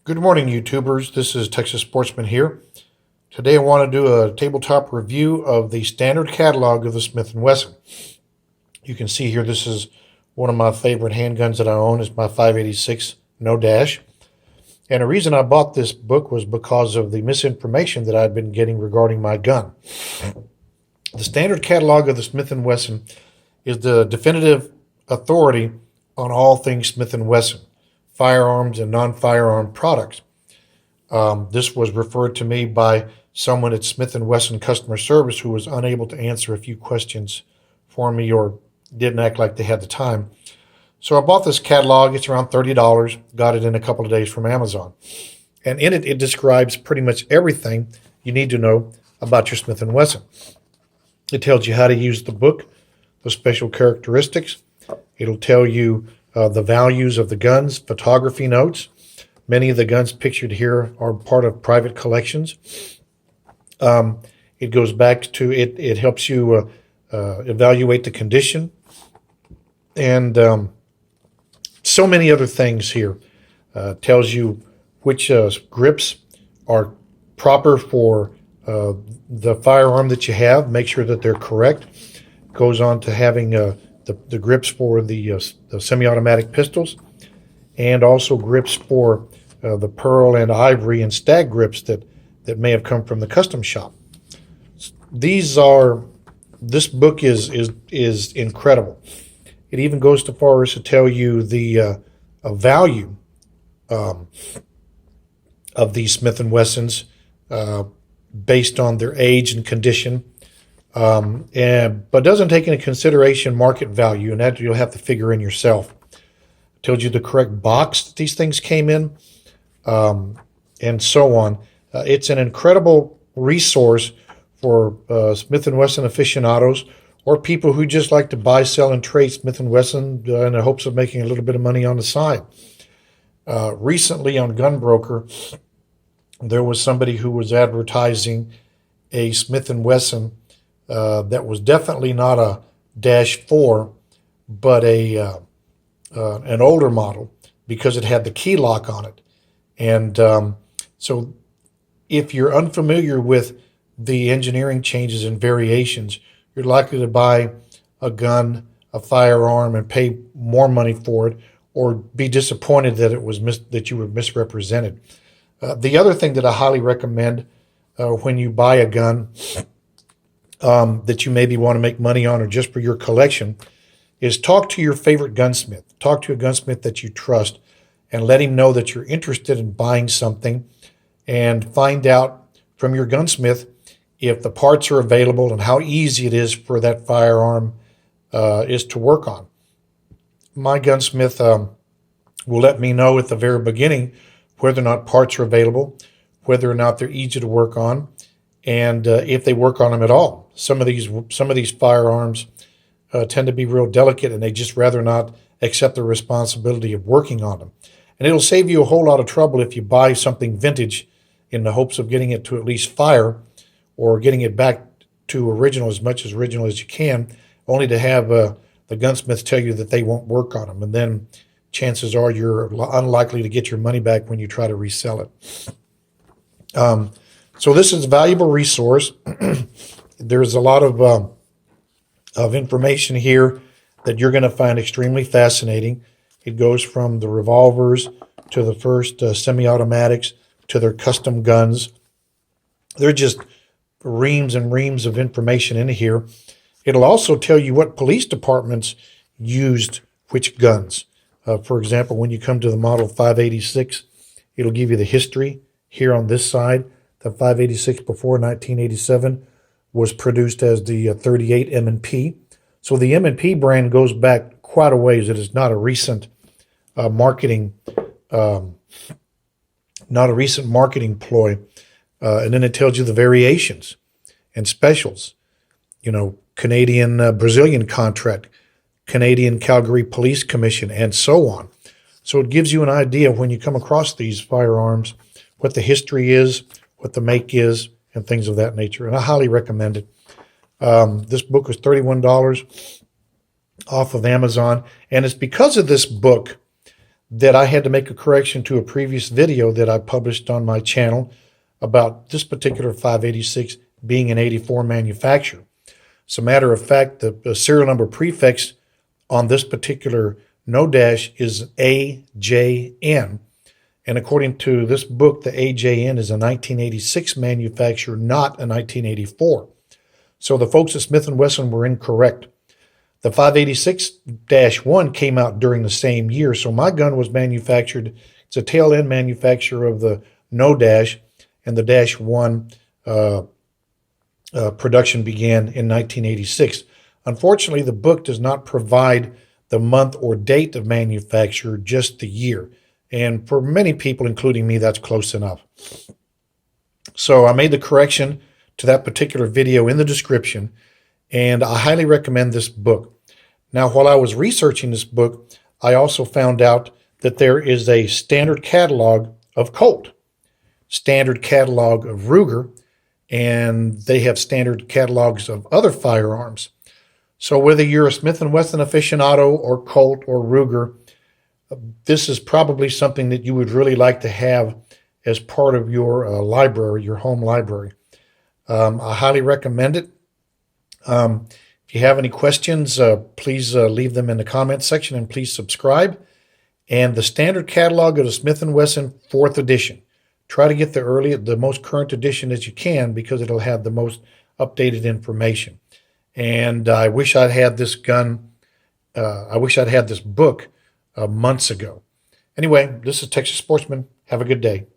Good morning, YouTubers. This is Texas Sportsman here. Today I want to do a tabletop review of the standard catalog of the Smith & Wesson. You can see here this is one of my favorite handguns that I own. It's my 586 No Dash. And the reason I bought this book was because of the misinformation that I'd been getting regarding my gun. The standard catalog of the Smith & Wesson is the definitive authority on all things Smith & Wesson, firearms and non-firearm products. This was referred to me by someone at Smith & Wesson customer service who was unable to answer a few questions for me or didn't act like they had the time. So I bought this catalog. It's around $30. Got it in a couple of days from Amazon. And in it, it describes pretty much everything you need to know about your Smith & Wesson. It tells you how to use the book, the special characteristics. It'll tell you the values of the guns, photography notes. Many of the guns pictured here are part of private collections. It goes back to, it helps you evaluate the condition and so many other things here. Tells you which grips are proper for the firearm that you have. Make sure that they're correct. Goes on to having the grips for the semi-automatic pistols, and also grips for the pearl and ivory and stag grips that may have come from the custom shop. This book is incredible. It even goes so far as to tell you the value of these Smith & Wessons based on their age and condition. But doesn't take into consideration market value, and that you'll have to figure in yourself. It tells you the correct box that these things came in, and so on. It's an incredible resource for Smith & Wesson aficionados or people who just like to buy, sell, and trade Smith & Wesson in the hopes of making a little bit of money on the side. Recently on Gunbroker, there was somebody who was advertising a Smith & Wesson that was definitely not a -4, but an older model because it had the key lock on it. And so if you're unfamiliar with the engineering changes and variations, you're likely to buy a gun, a firearm, and pay more money for it, or be disappointed that that you were misrepresented. The other thing that I highly recommend when you buy a gun that you maybe want to make money on or just for your collection is talk to your favorite gunsmith. Talk to a gunsmith that you trust and let him know that you're interested in buying something, and find out from your gunsmith if the parts are available and how easy it is for that firearm is to work on. My gunsmith will let me know at the very beginning whether or not parts are available, whether or not they're easy to work on, and if they work on them at all. Some of these firearms tend to be real delicate, and they just rather not accept the responsibility of working on them. And it'll save you a whole lot of trouble if you buy something vintage in the hopes of getting it to at least fire, or getting it back to original, as much as original as you can, only to have the gunsmiths tell you that they won't work on them. And then chances are you're unlikely to get your money back when you try to resell it. So this is a valuable resource. There's a lot of information here that you're going to find extremely fascinating. It goes from the revolvers to the first semi-automatics to their custom guns. They're just reams and reams of information in here. It'll also tell you what police departments used which guns. For example, when you come to the model 586, it'll give you the history here on this side. The 586 before 1987 was produced as the 38 M&P. So the M&P brand goes back quite a ways. It is not a recent marketing ploy. And then it tells you the variations and specials. You know, Canadian Brazilian contract, Canadian Calgary Police Commission, and so on. So it gives you an idea when you come across these firearms, what the history is, what the make is, and things of that nature. And I highly recommend it. This book was $31 off of Amazon. And it's because of this book that I had to make a correction to a previous video that I published on my channel about this particular 586 being an 84 manufacturer. As a matter of fact, the serial number prefix on this particular no dash is AJN. And according to this book, the AJN is a 1986 manufacturer, not a 1984. So the folks at Smith & Wesson were incorrect. The 586-1 came out during the same year, so my gun was manufactured. It's a tail-end manufacturer of the no dash, and the dash 1 production began in 1986. Unfortunately, the book does not provide the month or date of manufacture, just the year. And for many people, including me, that's close enough. So I made the correction to that particular video in the description, and I highly recommend this book. Now, while I was researching this book, I also found out that there is a standard catalog of Colt, standard catalog of Ruger, and they have standard catalogs of other firearms. So whether you're a Smith & Wesson aficionado or Colt or Ruger, this is probably something that you would really like to have as part of your library, your home library. I highly recommend it. If you have any questions, please leave them in the comments section, and please subscribe. And the standard catalog of the Smith & Wesson 4th edition. Try to get the most current edition as you can, because it'll have the most updated information. And I wish I'd had this gun. I wish I'd had this book months ago. Anyway, this is Texas Sportsman. Have a good day.